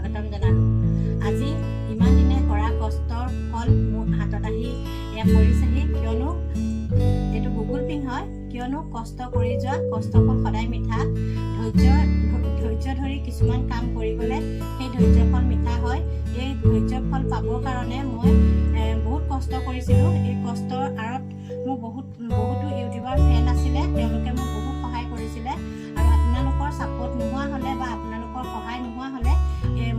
স্বাগতম জনালোঁ। আজি ইমান দিনে কৰা কষ্টৰ ফল মোৰ হাতত আহি এয়া পৰিছেহি, কিয়নো এইটো গুগল পিং হয়। কিয়নো কষ্ট কৰি যোৱা কষ্টৰ ফল সদায় মিঠা। ধৈৰ্য ধৰি কিছুমান কাম কৰি গ'লে সেই ধৈৰ্যৰ ফল মিঠা হয়। এই ধৈৰ্যৰ ফল পাবৰ কাৰণে মই বহুত কষ্ট কৰিছিলোঁ। এই কষ্টৰ আঁৰত মোৰ বহুতো ইউটিউবাৰ ফ্ৰেণ্ড আছিলে, তেওঁলোকে মোক বহুত সহায় কৰিছিলে। আৰু আপোনালোকৰ ছাপোৰ্ট নোহোৱা হ'লে বা আপোনালোকৰ সহায় নোহোৱা হ'লে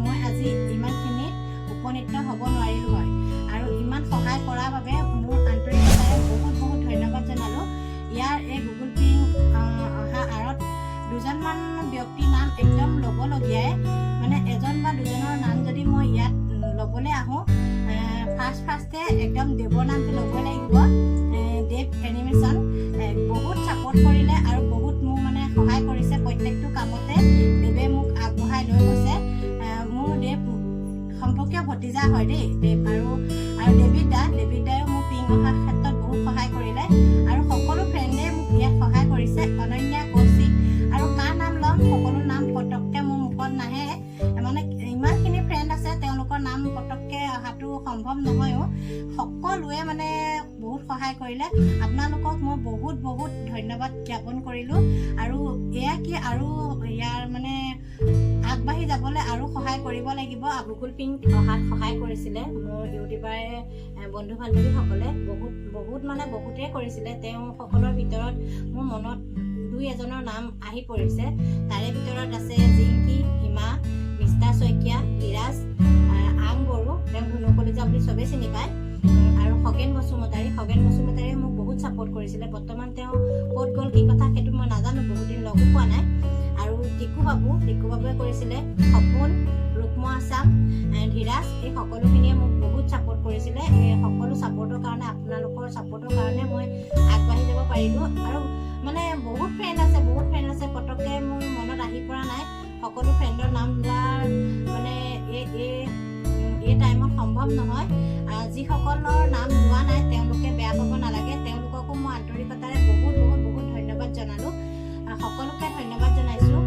মই আজি ইমানখিনিত উপনীত হ'ব নোৱাৰিলোঁ হয়। আৰু ইমান সহায় কৰাৰ বাবে মোৰ আন্তৰিকতাৰে বহুত ধন্যবাদ জনালোঁ। ইয়াৰ এই গুগল পিং অহা আঁৰত দুজনমান ব্যক্তিৰ নাম একদম ল'বলগীয়াই, মানে এজন বা দুজনৰ নাম যদি মই ইয়াত ল'বলৈ আহোঁ, ফাৰ্ষ্টে একদম দেৱৰ নামটো ল'বই লাগিব। দেৱ এনিমেশ্যন বহুত ছাপোৰ্ট কৰিলে আৰু বহুত মোক মানে সহায় কৰিছে। প্ৰত্যেকটো কামতে দেৱে মোক আগবঢ়াই লৈ গৈছে। মোৰ দেৱ সম্পৰ্কীয় ভতিজা হয় দেই দেৱ, আৰু ডেভিড দায়ো মোক পিং অহাৰ ক্ষেত্ৰত বহুত সহায় কৰিলে। আৰু সকলো ফ্ৰেণ্ডে মোক ইয়াত সহায় কৰিছে। অনন্যা, কৌশিক আৰু কাৰ নাম ল'ম, সকলো নাম পটককৈ মোৰ মুখত নাহে, মানে ইমানখিনি ফ্ৰেণ্ড আছে, তেওঁলোকৰ নাম পটককৈ অহাটো সম্ভৱ নহয়ও। সকলোৱে মানে বহুত সহায় কৰিলে। আপোনালোকক মই বহুত ধন্যবাদ জ্ঞাপন কৰিলোঁ। আৰু এয়া কি, আৰু ইয়াৰ মানে আগবাঢ়ি যাবলৈ আৰু সহায় কৰিব লাগিব। গুগল পিং অহাত সহায় কৰিছিলে মোৰ ইউটিউবাৰে বন্ধু বান্ধৱীসকলে, বহুতেই কৰিছিলে। তেওঁ সকলৰ ভিতৰত মোৰ মনত দুই এজনৰ নাম আহি পৰিছে। তাৰে ভিতৰত আছে জিংকি, হিমা, মিষ্টাৰ শইকীয়া, ধীৰাজ, আং বড়ো, তেওঁ ধুনু কলিজা বুলি চবেই চিনি পায়, আৰু খগেন বসুমতাৰীয়ে মোক বহুত ছাপোৰ্ট কৰিছিলে। বৰ্তমান তেওঁ ক'ত গ'ল, কি কথা সেইটো মই নাজানো, বহুত দিন লগো পোৱা নাই। আৰু টিকু বাবুৱে কৰিছিলে, সপোন, ৰুক্ম আছাম, ধীৰাজ, এই সকলোখিনিয়ে মোক বহুত ছাপোৰ্ট কৰিছিলে। এই সকলো ছাপোৰ্টৰ কাৰণে, আপোনালোকৰ ছাপোৰ্টৰ কাৰণে মই আগবাঢ়ি যাব পাৰিলোঁ। আৰু মানে বহুত ফ্ৰেণ্ড আছে, পটককৈ মোৰ মনত আহি পৰা নাই। সকলো ফ্ৰেণ্ডৰ নাম লোৱাৰ মানে এই টাইমত সম্ভৱ নহয়। যিসকলৰ নাম লোৱা নাই তেওঁলোকে বেয়া পাব নালাগে, তেওঁলোককো মই আন্তৰিকতাৰে বহুত ধন্যবাদ জনালোঁ। সকলোকে ধন্যবাদ জনাইছোঁ।